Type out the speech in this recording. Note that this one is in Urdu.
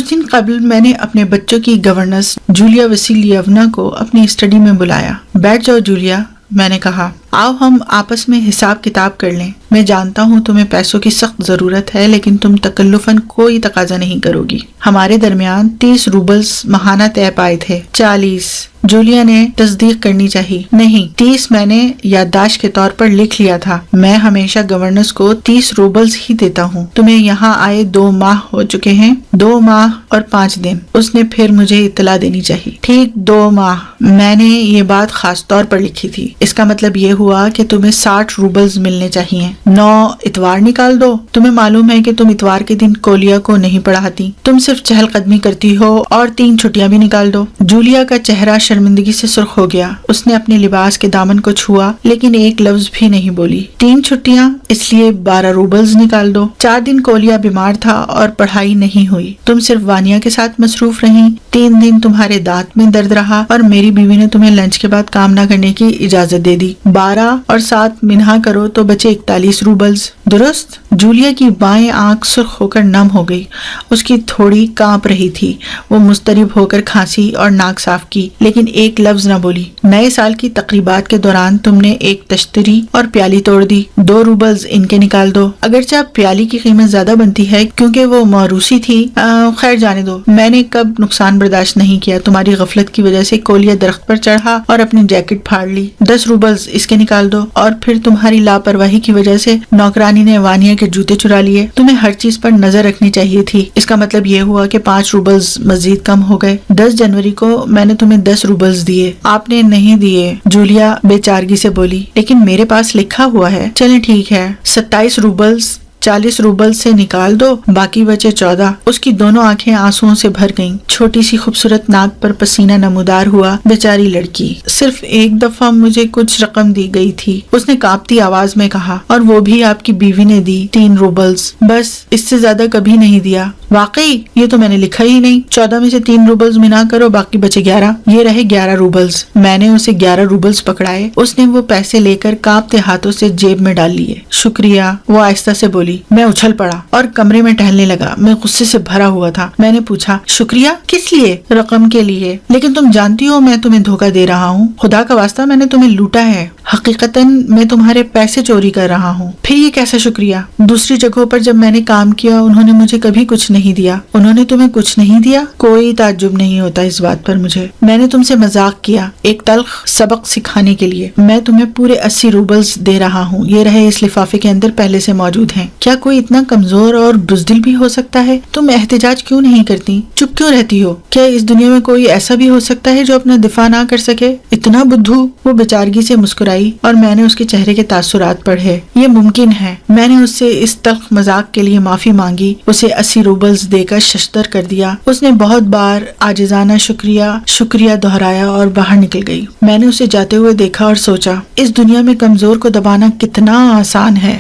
کچھ دن قبل میں نے اپنے بچوں کی گورننس جولیا وسیلیونا کو اپنی اسٹڈی میں بلایا۔ بیٹھ جاؤ جولیا، میں نے کہا، آؤ ہم آپس میں حساب کتاب کر لیں۔ میں جانتا ہوں تمہیں پیسوں کی سخت ضرورت ہے، لیکن تم تکلفاً کوئی تقاضا نہیں کرو گی۔ ہمارے درمیان 30 روبلز ماہانہ طے پائے تھے۔ 40 جولیا نے تصدیق کرنی چاہی۔ نہیں، 30 میں نے یادداشت کے طور پر لکھ لیا تھا۔ میں ہمیشہ گورننس کو 30 روبلز ہی دیتا ہوں۔ تمہیں یہاں آئے 2 ماہ ہو چکے ہیں، 2 ماہ اور 5 دن۔ اس نے پھر مجھے اطلاع دینی چاہی۔ ٹھیک 2 ماہ۔ میں نے یہ بات خاص طور پر لکھی تھی۔ اس کا مطلب یہ ہوا کہ تمہیں 60 روبلز ملنے چاہیے۔ 9 اتوار نکال دو۔ تمہیں معلوم ہے کہ تم اتوار کے دن کولیا کو نہیں پڑھاتی، تم صرف چہل قدمی کرتی ہو، اور 3 چھٹیاں بھی نکال دو۔ جولیا کا چہرہ شرمندگی سے سرخ ہو گیا۔ اس نے اپنے لباس کے دامن کو چھوا، لیکن ایک لفظ بھی نہیں بولی۔ 3 چھٹیاں، اس لیے 12 روبلز نکال دو۔ 4 دن کولیا بیمار تھا اور پڑھائی نہیں ہوئی۔ تم صرف وانیا کے ساتھ مصروف رہیں۔ 3 دن تمہارے دانت میں درد رہا اور میری بیوی نے تمہیں لنچ کے بعد کام نہ کرنے کی اجازت دے دی۔ 12 اور 7 منہا کرو تو بچے 41 روبلز، درست؟ جولیا کی بائیں آنکھ سرخ ہو کر نم ہو گئی۔ اس کی تھوڑی کانپ رہی تھی۔ وہ مضطرب ہو کر کھانسی اور ناک صاف کی، لیکن ایک لفظ نہ بولی۔ نئے سال کی تقریبات کے دوران تم نے ایک تشتری اور پیالی توڑ دی۔ 2 روبلز ان کے نکال دو۔ اگرچہ پیالی کی قیمت زیادہ بنتی ہے کیونکہ وہ موروثی تھی، خیر جانے دو۔ میں نے کب نقصان برداشت نہیں کیا۔ تمہاری غفلت کی وجہ سے کولیا درخت پر چڑھا اور اپنی جیکٹ پھاڑ لی۔ 10 روبلز اس کے نکال دو۔ اور پھر تمہاری لاپرواہی کی وجہ سے نوکرانی نے وانیا کے جوتے چرا لیے۔ تمہیں ہر چیز پر نظر رکھنی چاہیے تھی۔ اس کا مطلب یہ ہوا کہ 5 روبلز مزید کم ہو گئے۔ 10 جنوری کو میں نے تمہیں 10 روبلز دیے۔ آپ نے نہیں دیے، جولیا بے چارگی سے بولی۔ لیکن میرے پاس لکھا ہوا ہے۔ چلیں ٹھیک ہے، 27 روبلز 40 روبل سے نکال دو، باقی بچے 14۔ اس کی دونوں آنکھیں آنسوؤں سے بھر گئیں۔ چھوٹی سی خوبصورت ناک پر پسینہ نمودار ہوا۔ بیچاری لڑکی، صرف ایک دفعہ مجھے کچھ رقم دی گئی تھی، اس نے کانپتی آواز میں کہا، اور وہ بھی آپ کی بیوی نے دی، 3 روبلز، بس اس سے زیادہ کبھی نہیں دیا۔ واقعی؟ یہ تو میں نے لکھا ہی نہیں۔ 14 میں سے 3 روبلز منا کرو، باقی بچے 11۔ یہ رہے 11 روبلز۔ میں نے اسے 11 روبلز پکڑائے۔ اس نے وہ پیسے لے کر کانپتے ہاتھوں سے جیب میں ڈال لیے۔ شکریہ، وہ آہستہ سے بولی۔ میں اچھل پڑا اور کمرے میں ٹہلنے لگا۔ میں غصے سے بھرا ہوا تھا۔ میں نے پوچھا، شکریہ کس لیے؟ رقم کے لیے۔ لیکن تم جانتی ہو میں تمہیں دھوکہ دے رہا ہوں۔ خدا کا واسطہ میں نے تمہیں لوٹا ہے۔ حقیقتاً میں تمہارے پیسے چوری کر رہا ہوں۔ پھر یہ کیسا شکریہ؟ دوسری جگہوں پر جب میں نے کام کیا انہوں نے مجھے کبھی کچھ نہیں دیا۔ انہوں نے تمہیں کچھ نہیں دیا؟ کوئی تعجب نہیں ہوتا اس بات پر مجھے۔ میں نے تم سے مذاق کیا، ایک تلخ سبق سکھانے کے لیے۔ میں تمہیں پورے 80 روبلز دے رہا ہوں۔ یہ رہے اس لفافے کے اندر پہلے سے موجود ہیں۔ کیا کوئی اتنا کمزور اور بزدل بھی ہو سکتا ہے؟ تم احتجاج کیوں نہیں کرتی؟ چپ کیوں رہتی ہو؟ کیا اس دنیا میں کوئی ایسا بھی ہو سکتا ہے جو اپنا دفاع نہ کر سکے؟ اتنا بدھو؟ وہ بیچارگی سے مسکرائی اور میں نے اس کے چہرے کے تاثرات پڑھے۔ یہ ممکن ہے۔ میں نے اس سے اس تلخ مذاق کے لیے معافی مانگی، اسے 80 روبلز دے کر ششدر کر دیا۔ اس نے بہت بار عاجزانہ شکریہ دہرایا اور باہر نکل گئی۔ میں نے اسے جاتے ہوئے دیکھا اور سوچا، اس دنیا میں کمزور کو دبانا کتنا آسان ہے۔